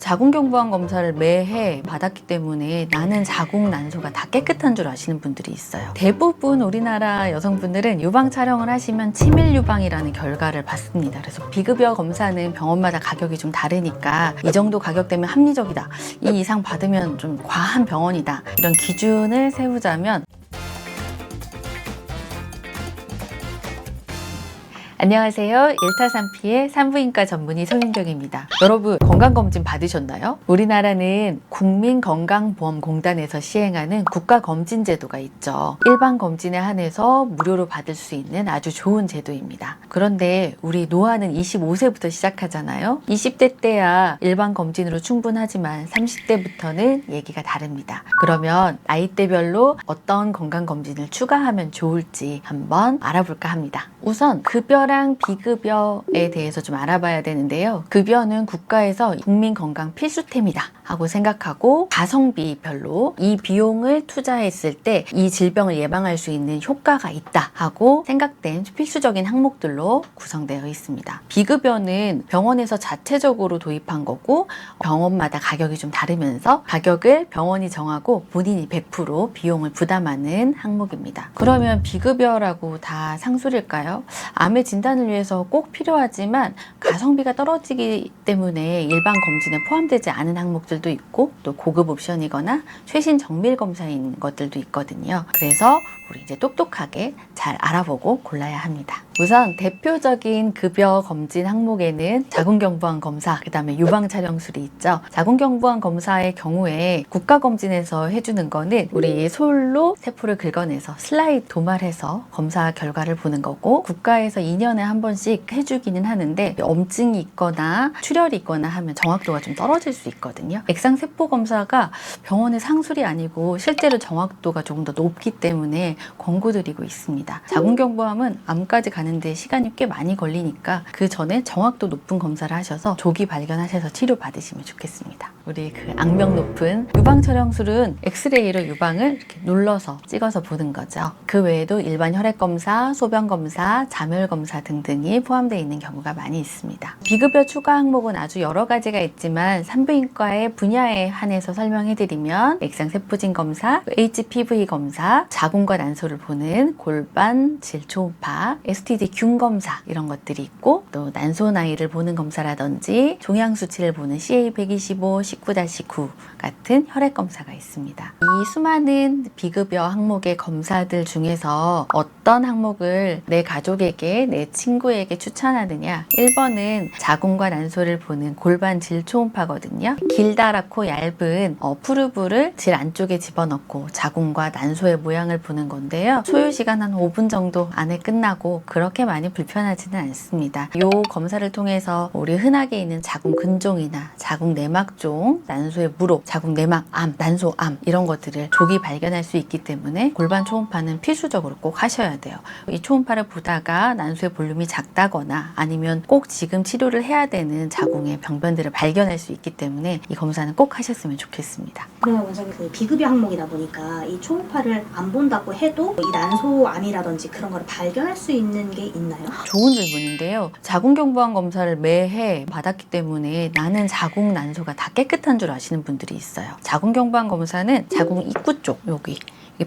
자궁경부암 검사를 매해 받았기 때문에 나는 자궁 난소가 다 깨끗한 줄 아시는 분들이 있어요. 대부분 우리나라 여성분들은 유방 촬영을 하시면 치밀 유방이라는 결과를 받습니다. 그래서 비급여 검사는 병원마다 가격이 좀 다르니까 이 정도 가격대면 합리적이다, 이 이상 받으면 좀 과한 병원이다, 이런 기준을 세우자면, 안녕하세요. 1타3피의 산부인과 전문의 송윤경입니다. 여러분, 건강검진 받으셨나요? 우리나라는 국민건강보험공단에서 시행하는 국가검진제도가 있죠. 일반 검진에 한해서 무료로 받을 수 있는 아주 좋은 제도입니다. 그런데 우리 노화는 25세부터 시작하잖아요. 20대 때야 일반 검진으로 충분하지만 30대부터는 얘기가 다릅니다. 그러면 나이대별로 어떤 건강검진을 추가하면 좋을지 한번 알아볼까 합니다. 우선 급여랑 비급여에 대해서 좀 알아봐야 되는데요. 급여는 국가에서 국민건강 필수템이다 하고 생각하고, 가성비별로 이 비용을 투자했을 때 이 질병을 예방할 수 있는 효과가 있다 하고 생각된 필수적인 항목들로 구성되어 있습니다. 비급여는 병원에서 자체적으로 도입한 거고, 병원마다 가격이 좀 다르면서 가격을 병원이 정하고 본인이 100% 비용을 부담하는 항목입니다. 그러면 비급여라고 다 상술일까요? 암의 진단을 위해서 꼭 필요하지만 가성비가 떨어지기 때문에 일반 검진에 포함되지 않은 항목들도 있고, 또 고급 옵션이거나 최신 정밀 검사인 것들도 있거든요. 그래서 우리 이제 똑똑하게 잘 알아보고 골라야 합니다. 우선 대표적인 급여 검진 항목에는 자궁경부암 검사, 그 다음에 유방촬영술이 있죠. 자궁경부암 검사의 경우에 국가검진에서 해주는 거는 우리 솔로 세포를 긁어내서 슬라이드 도말해서 검사 결과를 보는 거고, 국가에서 2년에 한 번씩 해주기는 하는데 염증이 있거나 출혈이 있거나 하면 정확도가 좀 떨어질 수 있거든요. 액상세포 검사가 병원의 상술이 아니고 실제로 정확도가 조금 더 높기 때문에 권고드리고 있습니다. 자궁경부암은 암까지 가는데 시간이 꽤 많이 걸리니까 그 전에 정확도 높은 검사를 하셔서 조기 발견하셔서 치료받으시면 좋겠습니다. 우리 그 악명 높은 유방촬영술은 엑스레이로 유방을 이렇게 눌러서 찍어서 보는 거죠. 그 외에도 일반 혈액검사, 소변검사, 자멸검사 등등이 포함되어 있는 경우가 많이 있습니다. 비급여 추가 항목은 아주 여러 가지가 있지만 산부인과의 분야에 한해서 설명해드리면 액상세포진 검사, HPV 검사, 자궁과 난소를 보는 골반 질 초음파, STD 균 검사, 이런 것들이 있고, 또 난소 나이를 보는 검사라든지 종양 수치를 보는 CA125, 19-9 같은 혈액 검사가 있습니다. 이 수많은 비급여 항목의 검사들 중에서 어떤 항목을 내 가족에게, 내 친구에게 추천하느냐? 1번은 자궁과 난소를 보는 골반 질 초음파거든요. 길다랗고 얇은 푸르브를 질 안쪽에 집어넣고 자궁과 난소의 모양을 보는 건데요. 소요 시간 한 5분 정도 안에 끝나고 그렇게 많이 불편하지는 않습니다. 이 검사를 통해서 우리 흔하게 있는 자궁 근종이나 자궁 내막종, 난소의 물혹, 자궁 내막암, 난소암, 이런 것들을 조기 발견할 수 있기 때문에 골반 초음파는 필수적으로 꼭 하셔야 돼요. 이 초음파를 보다가 난소의 볼륨이 작다거나 아니면 꼭 지금 치료를 해야 되는 자궁의 병변들을 발견할 수 있기 때문에 이 검사는 꼭 하셨으면 좋겠습니다. 그러면 원장님, 그 비급여 항목이다 보니까 이 초음파를 안 본다고 해도 이 난소암이라든지 그런 걸 발견할 수 있는 게 있나요? 좋은 질문인데요. 자궁경부암 검사를 매해 받았기 때문에 나는 자궁 난소가 다 깨끗한 줄 아시는 분들이 있어요. 자궁경부암 검사는 자궁 입구 쪽, 여기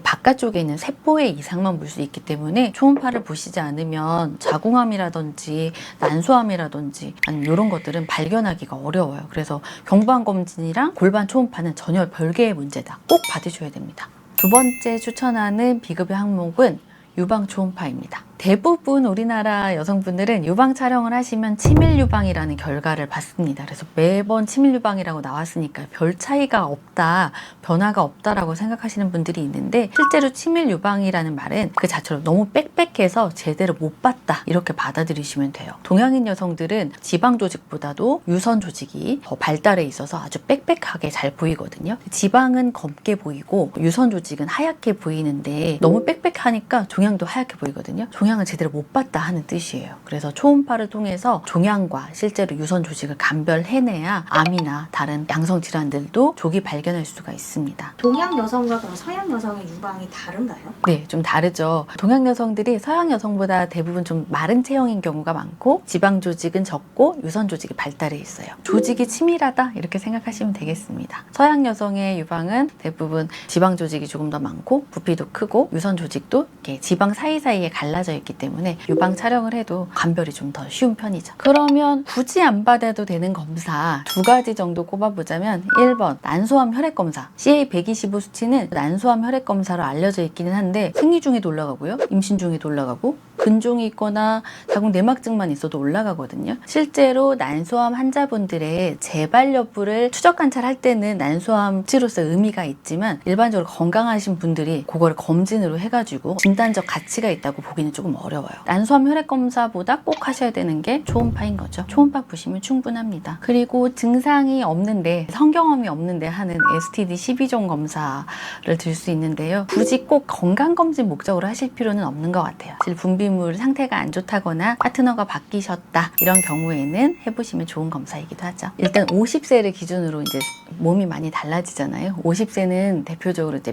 바깥쪽에 있는 세포의 이상만 볼 수 있기 때문에 초음파를 보시지 않으면 자궁암이라든지 난소암이라든지 아니면 이런 것들은 발견하기가 어려워요. 그래서 경부암 검진이랑 골반 초음파는 전혀 별개의 문제다. 꼭 받으셔야 됩니다. 두 번째 추천하는 비급여 항목은 유방 초음파입니다. 대부분 우리나라 여성분들은 유방 촬영을 하시면 치밀 유방이라는 결과를 받습니다. 그래서 매번 치밀 유방이라고 나왔으니까 별 차이가 없다, 변화가 없다라고 생각하시는 분들이 있는데, 실제로 치밀 유방이라는 말은 그 자체로 너무 빽빽해서 제대로 못 봤다, 이렇게 받아들이시면 돼요. 동양인 여성들은 지방 조직보다도 유선 조직이 더 발달해 있어서 아주 빽빽하게 잘 보이거든요. 지방은 검게 보이고 유선 조직은 하얗게 보이는데 너무 빽빽하니까 종양도 하얗게 보이거든요. 종양 종양을 제대로 못 봤다 하는 뜻이에요. 그래서 초음파를 통해서 종양과 실제로 유선 조직을 감별해내야 암이나 다른 양성 질환들도 조기 발견할 수가 있습니다. 동양 여성과 그럼 서양 여성의 유방이 다른가요? 네, 좀 다르죠. 동양 여성들이 서양 여성보다 대부분 좀 마른 체형인 경우가 많고 지방 조직은 적고 유선 조직이 발달해 있어요. 조직이 치밀하다 이렇게 생각하시면 되겠습니다. 서양 여성의 유방은 대부분 지방 조직이 조금 더 많고 부피도 크고 유선 조직도 이렇게 지방 사이사이에 갈라져 있기 때문에 유방 촬영을 해도 감별이 좀 더 쉬운 편이죠. 그러면 굳이 안 받아도 되는 검사 두 가지 정도 꼽아보자면 1번 난소암 혈액 검사. CA125 수치는 난소암 혈액 검사로 알려져 있기는 한데 생리 중에도 올라가고요. 임신 중에도 올라가고 근종이 있거나 자궁 내막증만 있어도 올라가거든요. 실제로 난소암 환자분들의 재발 여부를 추적 관찰할 때는 난소암 치료서 의미가 있지만 일반적으로 건강하신 분들이 그거를 검진으로 해가지고 진단적 가치가 있다고 보기는 조금 어려워요. 난소암 혈액 검사보다 꼭 하셔야 되는 게 초음파인 거죠. 초음파 보시면 충분합니다. 그리고 증상이 없는데 성경험이 없는데 하는 STD 12종 검사를 들 수 있는데요. 굳이 꼭 건강검진 목적으로 하실 필요는 없는 것 같아요. 사실 분비물 상태가 안 좋다거나 파트너가 바뀌셨다 이런 경우에는 해보시면 좋은 검사이기도 하죠. 일단 50세를 기준으로 이제 몸이 많이 달라지잖아요. 50세는 대표적으로 이제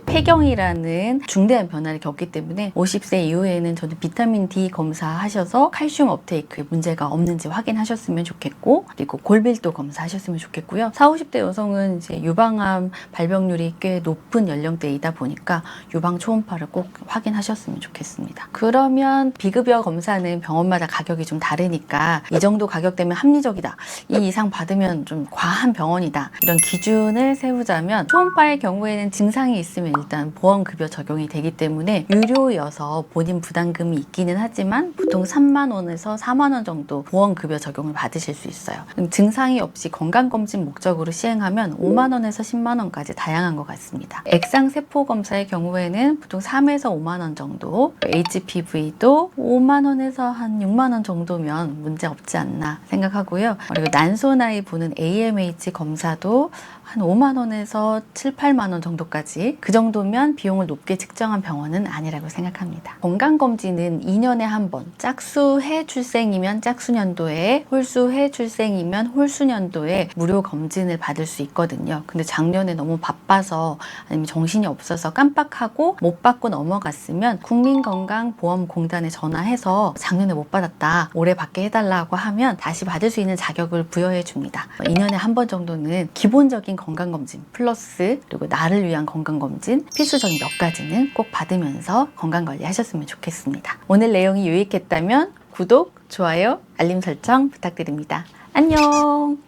폐경이라는 중대한 변화를 겪기 때문에 50세 이후에는 저는 비타민 D 검사하셔서 칼슘 업테이크에 문제가 없는지 확인하셨으면 좋겠고 그리고 골밀도 검사하셨으면 좋겠고요. 40, 50대 여성은 이제 유방암 발병률이 꽤 높은 연령대이다 보니까 유방 초음파를 꼭 확인하셨으면 좋겠습니다. 그러면 비급여 검사는 병원마다 가격이 좀 다르니까 이 정도 가격대면 합리적이다. 이 이상 받으면 좀 과한 병원이다. 이런 기준을 세우자면 초음파의 경우에는 증상이 있으면 일단 보험급여 적용이 되기 때문에 유료여서 본인 부담금이 있기는 하지만 보통 3만 원에서 4만 원 정도 보험급여 적용을 받으실 수 있어요. 증상이 없이 건강검진 목적으로 시행하면 5만 원에서 10만 원까지 다양한 것 같습니다. 액상세포 검사의 경우에는 보통 3에서 5만 원 정도, HPV도 5만 원에서 한 6만 원 정도면 문제 없지 않나 생각하고요. 그리고 난소 나이 보는 AMH 검사도 한 5만 원에서 7, 8만 원 정도까지 그 정도면 비용을 높게 측정한 병원은 아니라고 생각합니다. 건강검진은 2년에 한 번, 짝수해 출생이면 짝수년도에, 홀수해 출생이면 홀수년도에 무료 검진을 받을 수 있거든요. 근데 작년에 너무 바빠서 아니면 정신이 없어서 깜빡하고 못 받고 넘어갔으면 국민건강보험공단에 전화해서 작년에 못 받았다, 올해 받게 해달라고 하면 다시 받을 수 있는 자격을 부여해 줍니다. 2년에 한 번 정도는 기본적인 건강검진 플러스 그리고 나를 위한 건강검진 필수적인 몇 가지는 꼭 받으면서 건강관리 하셨으면 좋겠습니다. 오늘 내용이 유익했다면 구독, 좋아요, 알림 설정 부탁드립니다. 안녕!